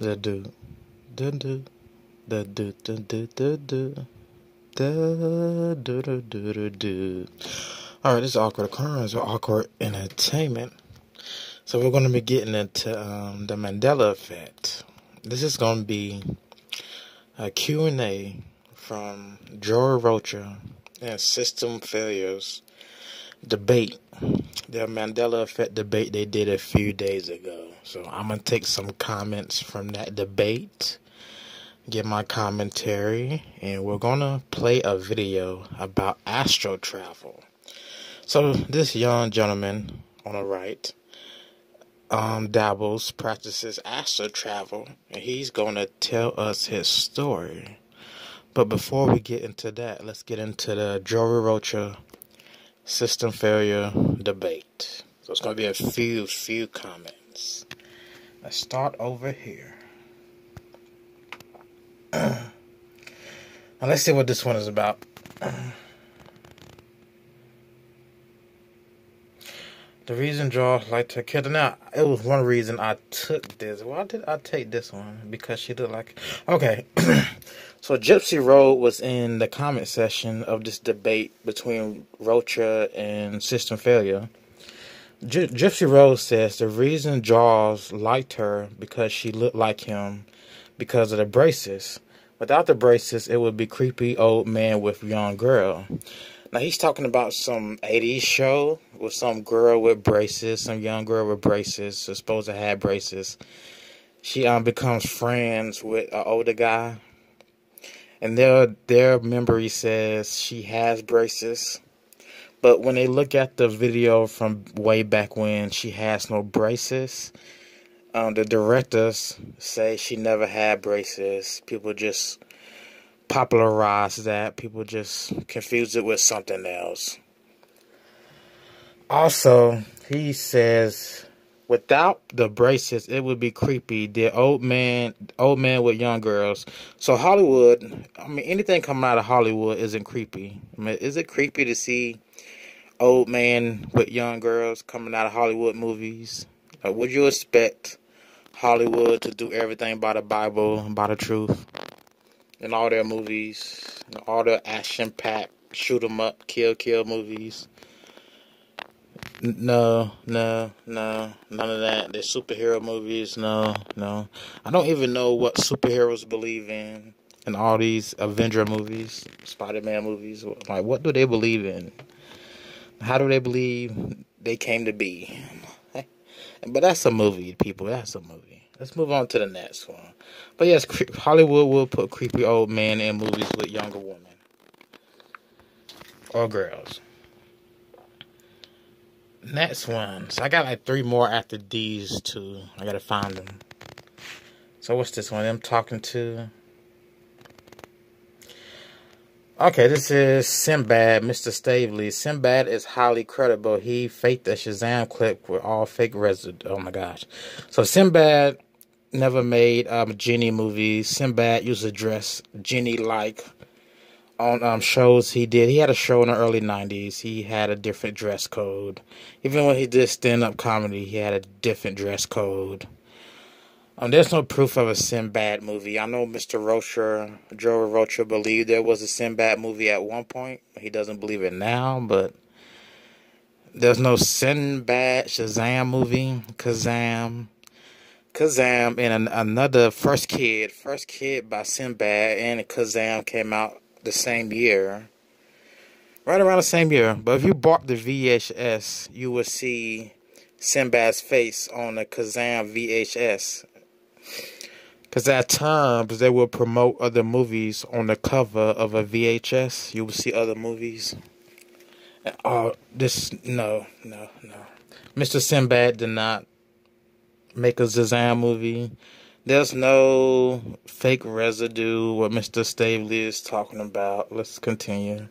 The do, the do, the do, the do, the do, the do. All right, this is awkward occurrence or awkward entertainment. So we're going to be getting into the Mandela Effect. This is going to be a Q&A from Rocha and System Failures debate, the Mandela Effect debate they did a few days ago. So I'm going to take some comments from that debate, give my commentary, and we're going to play a video about astral travel. So this young gentleman on the right practices astral travel, and he's going to tell us his story. But before we get into that, let's get into the Rocha system failure debate. So it's going to be a few comments. Let's start over here. Now let's see what this one is about. The reason Jaws like to kill. Now, it was one reason I took this. Why did I take this one? Because she looked like... Okay. So Gypsy Road was in the comment section of this debate between Rocha and System Failure. Gypsy Road says the reason Jaws liked her because she looked like him because of the braces. Without the braces, it would be creepy old man with young girl. Now, he's talking about some 80s show with some girl with braces, some young girl with braces, supposed to have braces. She becomes friends with an older guy. And their memory says she has braces. But when they look at the video from way back when, she has no braces. The directors say she never had braces. People just popularize that. People just confuse it with something else. Also, he says without the braces, it would be creepy. The old man with young girls. So Hollywood, I mean, anything coming out of Hollywood isn't creepy. I mean, is it creepy to see old man with young girls coming out of Hollywood movies? Would you expect Hollywood to do everything by the Bible, by the truth, in all their movies, all their action-packed, shoot-em-up, kill movies? No, none of that. The superhero movies, no. I don't even know what superheroes believe in all these Avenger movies, Spider-Man movies. Like, what do they believe in? How do they believe they came to be? But that's a movie, people. That's a movie. Let's move on to the next one. But yes, Hollywood will put creepy old men in movies with younger women or girls. Next one. So I got like 3 more after these 2. I gotta find them. So what's this one? I'm talking to... Okay, this is Sinbad, Mr. Stavely. Sinbad is highly credible. He faked a Shazam clip with all fake residue. Oh my gosh. So Sinbad never made Genie movies. Sinbad used to dress Genie-like on shows he did. He had a show in the early 90s. He had a different dress code. Even when he did stand-up comedy, he had a different dress code. There's no proof of a Sinbad movie. I know Mr. Rocha, Joe Rocha, believed there was a Sinbad movie at one point. He doesn't believe it now, but there's no Sinbad Shazam movie. Kazam, and another First Kid by Sinbad and Kazam came out the same year. Right around the same year. But if you bought the VHS, you would see Sinbad's face on the Kazam VHS. Because at times, they will promote other movies on the cover of a VHS. You will see other movies. No. Mr. Sinbad did not make a Shazam movie. There's no fake residue, what Mr. Stavely is talking about. Let's continue.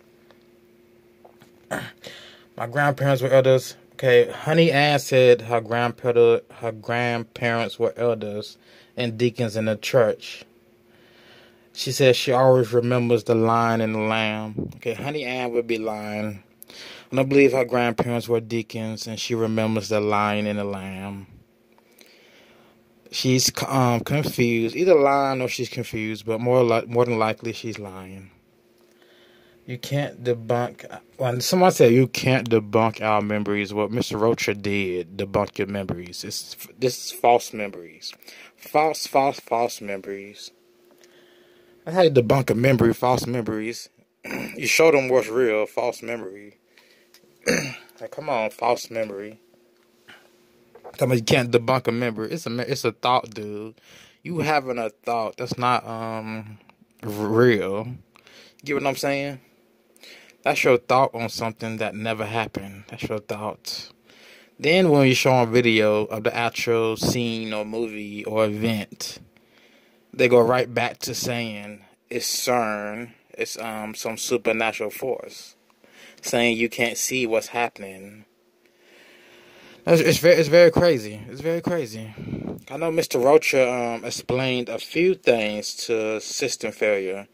My grandparents were elders. Okay, Honey Ann said her grandparents were elders and deacons in the church. She said she always remembers the lion and the lamb. Okay, Honey Ann would be lying. I don't believe her grandparents were deacons and she remembers the lion and the lamb. She's confused, either lying or she's confused, but more than likely she's lying. You can't debunk. When someone said you can't debunk our memories, what Mr. Rocha did debunk your memories. This is false memories, false memories. That's how you debunk a memory. False memories. You show them what's real. False memory. Like, come on, false memory. Come on, you can't debunk a memory. It's a thought, dude. You having a thought that's not real. Get what I'm saying? That's your thought on something that never happened. That's your thought. Then when you show a video of the actual scene or movie or event, they go right back to saying it's CERN. It's some supernatural force. Saying you can't see what's happening. It's very crazy. It's very crazy. I know Mr. Rocha explained a few things to system failure.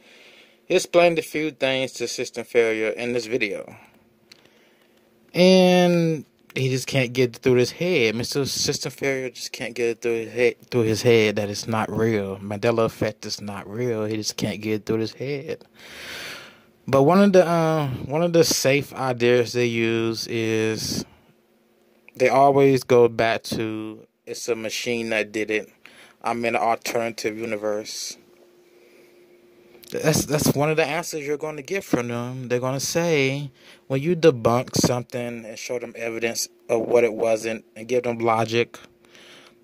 He explained a few things to system failure in this video. And he just can't get it through his head. Mr. System failure just can't get it through his head that it's not real. Mandela Effect is not real. He just can't get it through his head. But one of the safe ideas they use is they always go back to it's a machine that did it. I'm in an alternative universe. That's one of the answers you're going to get from them. They're going to say, when you debunk something and show them evidence of what it wasn't and give them logic,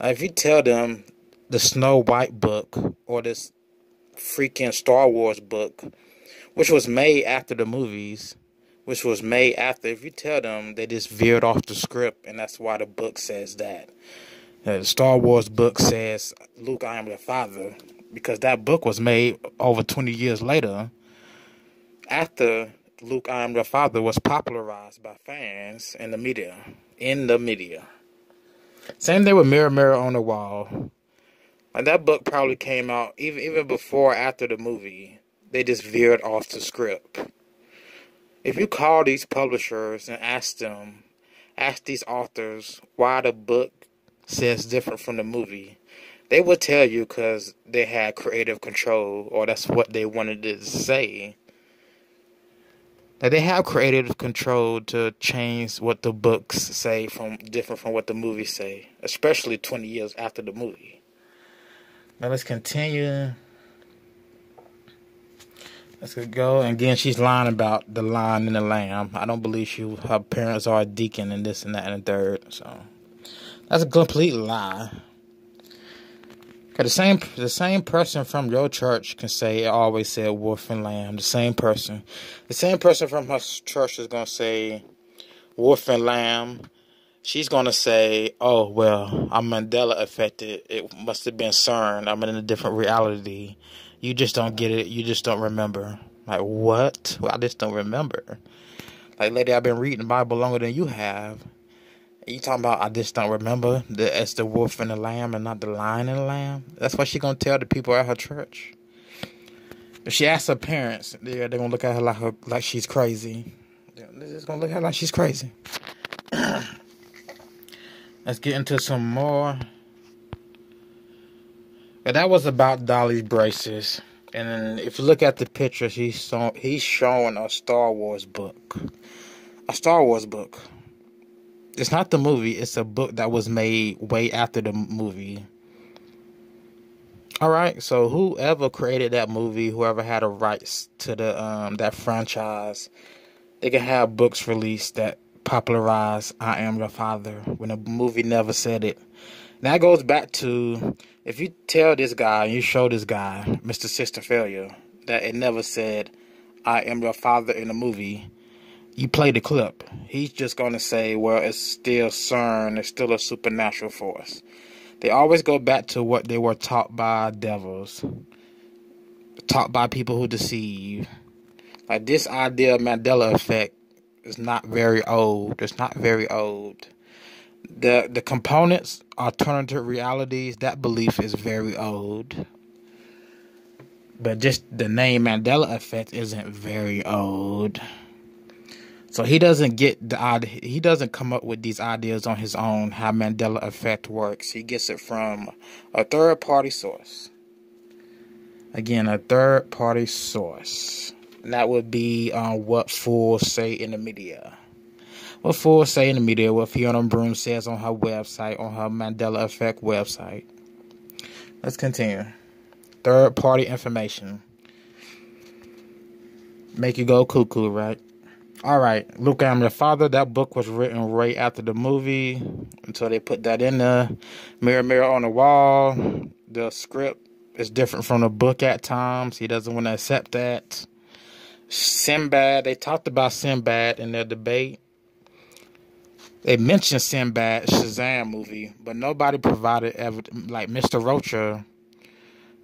if you tell them the Snow White book or this freaking Star Wars book, which was made after the movies, if you tell them they just veered off the script and that's why the book says that. The Star Wars book says, Luke, I am your father. Because that book was made over 20 years later, after Luke, I Am Your Father was popularized by fans in the media. Same thing with Mirror, Mirror on the Wall. Like, that book probably came out even before or after the movie. They just veered off the script. If you call these publishers and ask these authors why the book says different from the movie, they would tell you because they had creative control, or that's what they wanted to say. That they have creative control to change what the books say different from what the movies say, especially 20 years after the movie. Now let's continue. Let's go. And again, she's lying about the lion and the lamb. I don't believe her parents are a deacon and this and that and the third. So that's a complete lie. The same person from your church can say it always said wolf and lamb. The same person from her church is gonna say wolf and lamb. She's gonna say, "Oh well, I'm Mandela affected. It must have been CERN. I'm in a different reality. You just don't get it. You just don't remember." Like, what? Well, I just don't remember. Like, lady, I've been reading the Bible longer than you have. You talking about I just don't remember it's the wolf and the lamb and not the lion and the lamb? That's what she gonna tell the people at her church. If she asks her parents, they're gonna look at her like she's crazy. They're just gonna look at her like she's crazy. Let's get into some more. But that was about Dolly's braces. And then if you look at the picture, he's showing a Star Wars book. A Star Wars book. It's not the movie. It's a book that was made way after the movie. All right. So whoever created that movie, whoever had the rights to the that franchise, they can have books released that popularize "I Am Your Father" when the movie never said it. And that goes back to if you tell this guy, you show this guy, Mr. System Failure, that it never said "I am your father" in the movie. You play the clip, he's just going to say, well, it's still CERN, it's still a supernatural force. They always go back to what they were taught by devils, taught by people who deceive. Like, this idea of Mandela Effect is not very old. It's not very old. The components, alternative realities, that belief is very old. But just the name Mandela Effect isn't very old. So he doesn't get the idea. He doesn't come up with these ideas on his own. How Mandela Effect works, he gets it from a third-party source. Again, a third-party source. And that would be what fools say in the media. What fools say in the media. What Fiona Broom says on her website, on her Mandela Effect website. Let's continue. Third-party information. Make you go cuckoo, right? All right, Luke, I'm Your Father. That book was written right after the movie, until they put that in the Mirror, Mirror on the Wall. The script is different from the book at times. He doesn't want to accept that. Sinbad, they talked about Sinbad in their debate. They mentioned Sinbad, Shazam movie, but nobody provided evidence. Like Mr. Rocha,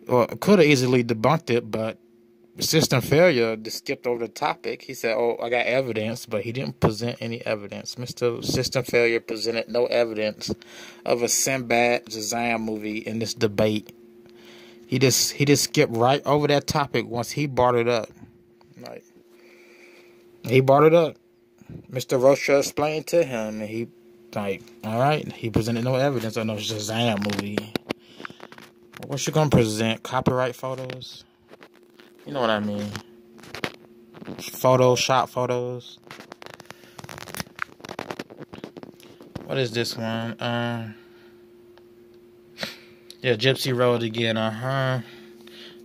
or could have easily debunked it, but System Failure just skipped over the topic. He said, "Oh, I got evidence," but he didn't present any evidence. Mr. System Failure presented no evidence of a Sinbad Shazam movie in this debate. He just skipped right over that topic once he brought it up. Like, he brought it up. Mr. Rocha explained to him, and he, like, all right, he presented no evidence of no Shazam movie. What you gonna present? Copyright photos? You know what I mean? Photoshop photos. What is this one? Yeah, Gypsy Road again.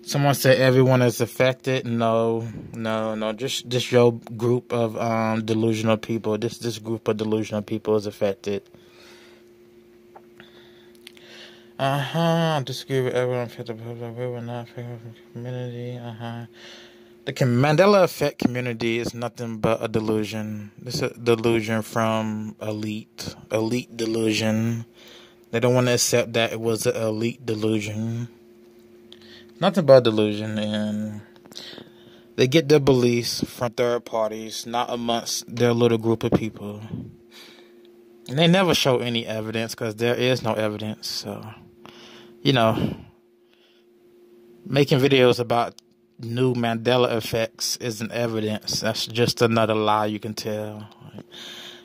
Someone said everyone is affected. No. Just your group of delusional people. This group of delusional people is affected. Disagree with everyone. We will not figure community. The Mandela Effect community is nothing but a delusion. It's a delusion from elite delusion. They don't want to accept that it was an elite delusion. Nothing but a delusion, and they get their beliefs from third parties, not amongst their little group of people. And they never show any evidence because there is no evidence. So, you know, making videos about new Mandela effects isn't evidence. That's just another lie you can tell. Like,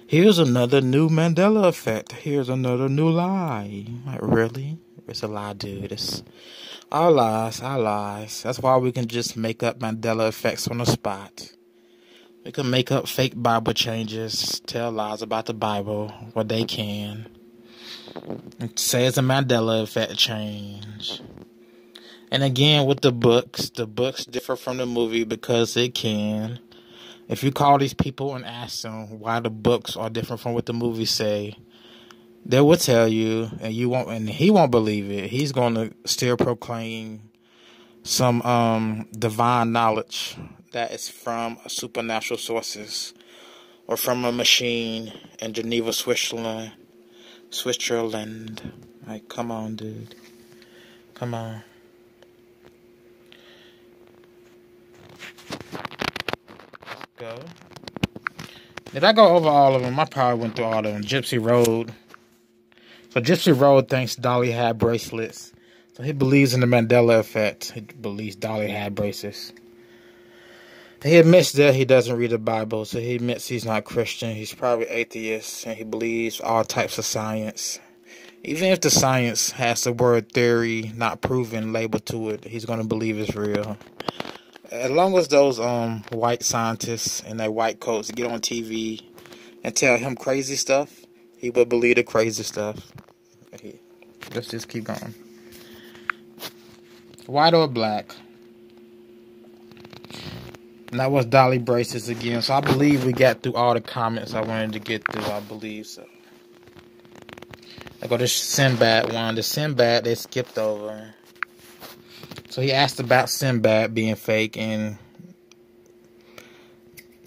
here's another new Mandela effect. Here's another new lie. Like, really? It's a lie, dude. It's all lies, all lies. That's why we can just make up Mandela effects on the spot. We can make up fake Bible changes, tell lies about the Bible where they can. And say it's a Mandela effect change. And again, with the books differ from the movie because it can. If you call these people and ask them why the books are different from what the movies say, they will tell you, and you won't, and he won't believe it. He's going to still proclaim some divine knowledge that is from supernatural sources or from a machine in Geneva, Switzerland. Like, come on, dude. Come on. Let's go. Did I go over all of them? I probably went through all of them. Gypsy Road. So Gypsy Road thinks Dolly had bracelets. So he believes in the Mandela effect. He believes Dolly had bracelets. He admits that he doesn't read the Bible, so he admits he's not Christian. He's probably atheist, and he believes all types of science. Even if the science has the word theory, not proven, labeled to it, he's going to believe it's real. As long as those white scientists in their white coats get on TV and tell him crazy stuff, he will believe the crazy stuff. Let's just keep going. White or black? And that was Dolly braces again. So I believe we got through all the comments I wanted to get through. I believe so. I go to Sinbad one. The Sinbad they skipped over. So he asked about Sinbad being fake, and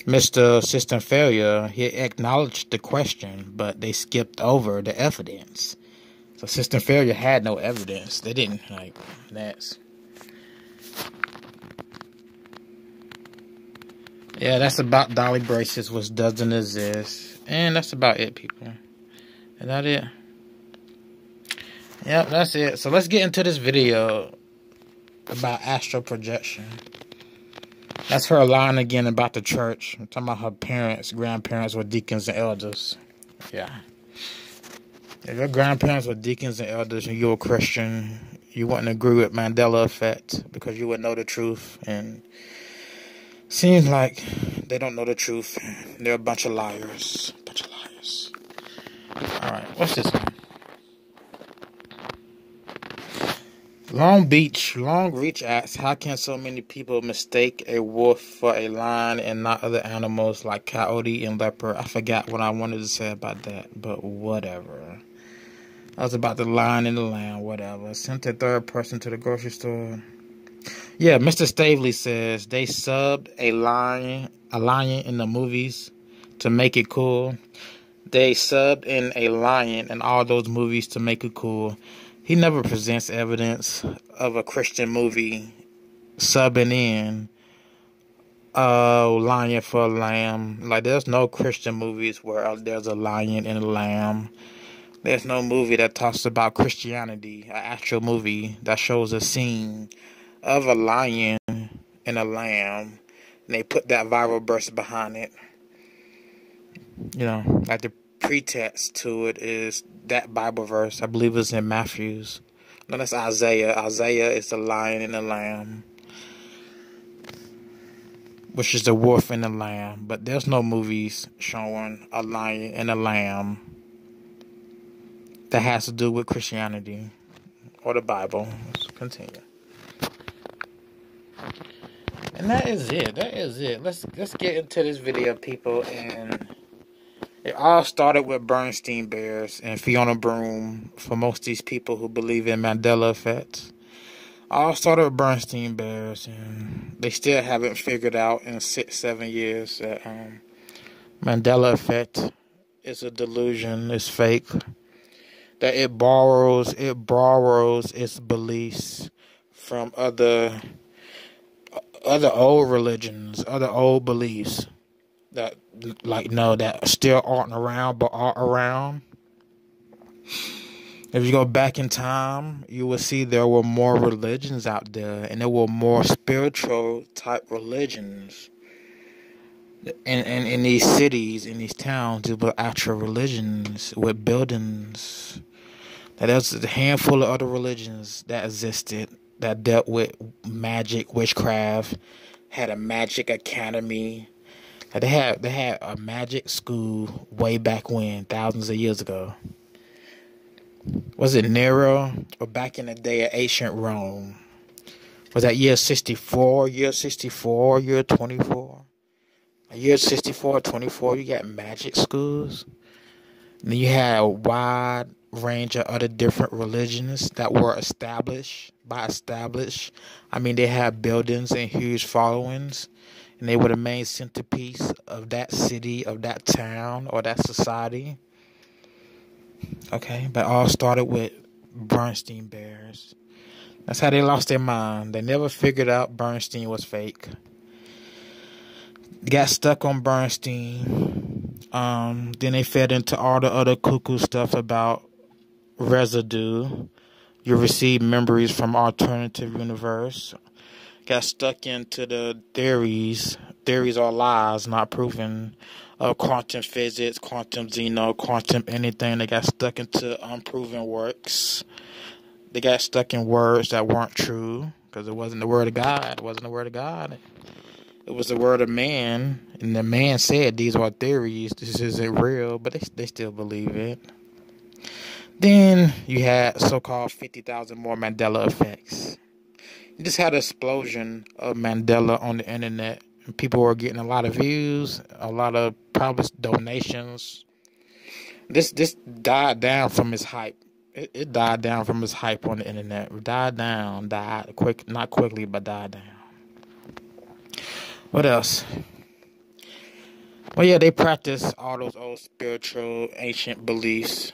Mr. System Failure, he acknowledged the question, but they skipped over the evidence. So System Failure had no evidence. They didn't, like, that's... Yeah, that's about Dolly braces, which doesn't exist. And that's about it, people. Is that it? Yep, that's it. So let's get into this video about astral projection. That's her lying again about the church. I'm talking about her parents, grandparents were deacons and elders. Yeah. If your grandparents were deacons and elders and you're a Christian, you wouldn't agree with Mandela Effect because you would know the truth. And seems like they don't know the truth. They're a bunch of liars. Alright, what's this one? Long Reach asks, how can so many people mistake a wolf for a lion and not other animals like coyote and leopard? I forgot what I wanted to say about that, but whatever. I was about the lion and the lamb, whatever. Sent a third person to the grocery store. Yeah, Mr. Stavely says they subbed a lion in the movies to make it cool. They subbed in a lion in all those movies to make it cool. He never presents evidence of a Christian movie subbing in a lion for a lamb. Like, there's no Christian movies where there's a lion and a lamb. There's no movie that talks about Christianity, an actual movie that shows a scene of a lion and a lamb. And they put that viral burst behind it. You know, like the pretext to it is that Bible verse. I believe it's in Matthew's. No, that's Isaiah. Isaiah is the lion and the lamb, which is the wolf and the lamb. But there's no movies showing a lion and a lamb that has to do with Christianity or the Bible. Let's continue. And that is it. Let's get into this video, people. And it all started with Bernstein Bears and Fiona Broom. For most of these people who believe in Mandela Effect, all started with Bernstein Bears, and they still haven't figured out in 6-7 years that Mandela Effect is a delusion. It's fake. That it borrows its beliefs from other old religions, other old beliefs that that still aren't around but are around. If you go back in time, you will see there were more religions out there, and there were more spiritual type religions. In these cities, in these towns, there were actual religions with buildings. Now, there's a handful of other religions that existed that dealt with magic, witchcraft, had a magic academy. They had a magic school way back when, thousands of years ago. Was it Nero or back in the day of ancient Rome? Was that year 64, year 24? Year 64, 24, you got magic schools. And then you had a wide range of other different religions that were established. I mean, they had buildings and huge followings. And they were the main centerpiece of that city, of that town, or that society. Okay, but all started with Bernstein Bears. That's how they lost their mind. They never figured out Bernstein was fake. Got stuck on Bernstein. Then they fed into all the other cuckoo stuff about residue. You receive memories from alternative universe. Got stuck into the theories. Theories are lies, not proven. Quantum physics, quantum xeno, quantum anything. They got stuck into unproven works. They got stuck in words that weren't true because it wasn't the word of God. It wasn't the word of God. It was the word of man. And the man said these are theories. This isn't real. But they still believe it. Then you had so-called 50,000 more Mandela effects. You just had an explosion of Mandela on the internet. And people were getting a lot of views, a lot of probably donations. This died down from its hype. It died down from its hype on the internet. Died quick, not quickly, but died down. What else? Well, yeah, they practice all those old spiritual, ancient beliefs.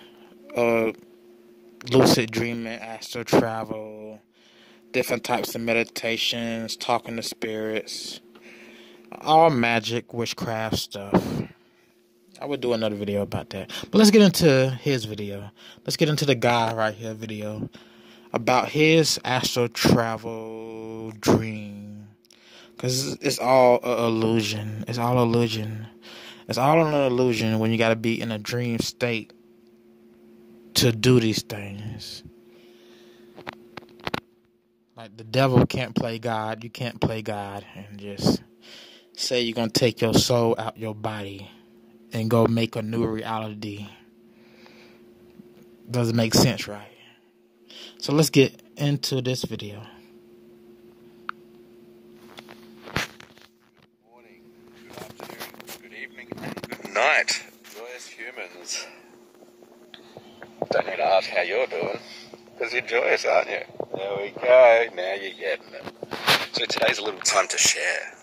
Lucid dreaming, astral travel, different types of meditations, talking to spirits. All magic, witchcraft stuff. I would do another video about that. But let's get into his video. Let's get into the guy right here video about his astral travel dream. Because it's all an illusion. It's all illusion. It's all an illusion when you got to be in a dream state to do these things. Like the devil can't play God. You can't play God and just say you're going to take your soul out your body and go make a new reality. Doesn't make sense, right? So let's get into this video. Good morning, good afternoon, good evening, and good night, joyous humans. Don't need to ask how you're doing, because you're joyous, aren't you? There we go, now you're getting it. So today's a little time to share.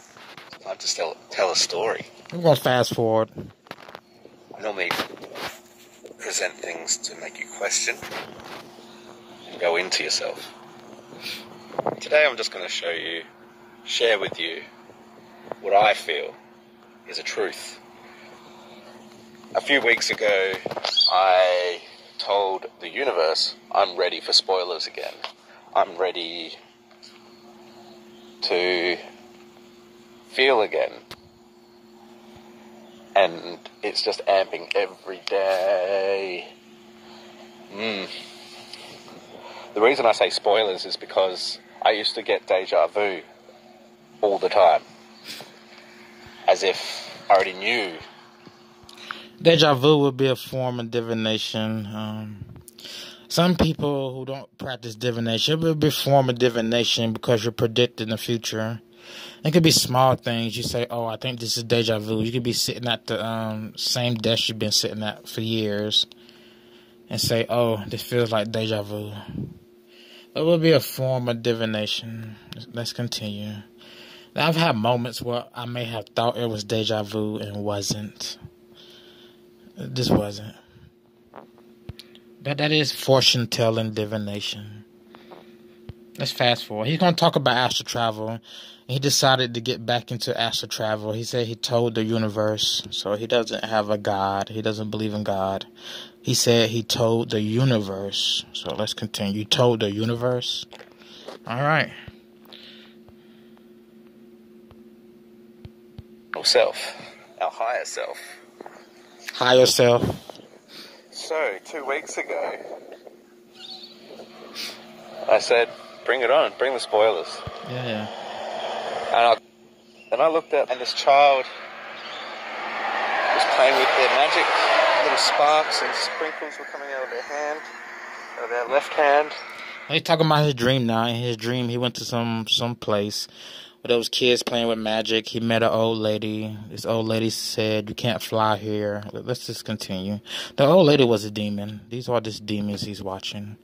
It's time to tell a story. I'm going to fast forward. I normally present things to make you question and go into yourself. Today I'm just going to share with you what I feel is a truth. A few weeks ago, I told the universe I'm ready for spoilers again. I'm ready to feel again. And it's just amping every day. The reason I say spoilers is because I used to get deja vu all the time. As if I already knew. Deja vu would be a form of divination. Some people who don't practice divination, it would be a form of divination because you're predicting the future. It could be small things. You say, oh, I think this is deja vu. You could be sitting at the same desk you've been sitting at for years and say, oh, this feels like deja vu. It would be a form of divination. Let's continue. Now, I've had moments where I may have thought it was deja vu and wasn't. This wasn't. But that is fortune telling divination. Let's fast forward. He's going to talk about astral travel. He decided to get back into astral travel. He said he told the universe. So he doesn't have a God. He doesn't believe in God. He said he told the universe. So let's continue. You told the universe? All right. Self, our higher self. Higher self. So, 2 weeks ago, I said, bring it on, bring the spoilers. Yeah. And I looked up, and this child was playing with their magic. Little sparks and sprinkles were coming out of their hand, out of their left hand. He's talking about his dream now. In his dream, he went to some place where there was kids playing with magic. He met an old lady. This old lady said, you can't fly here. Let's just continue. The old lady was a demon. These are just demons he's watching.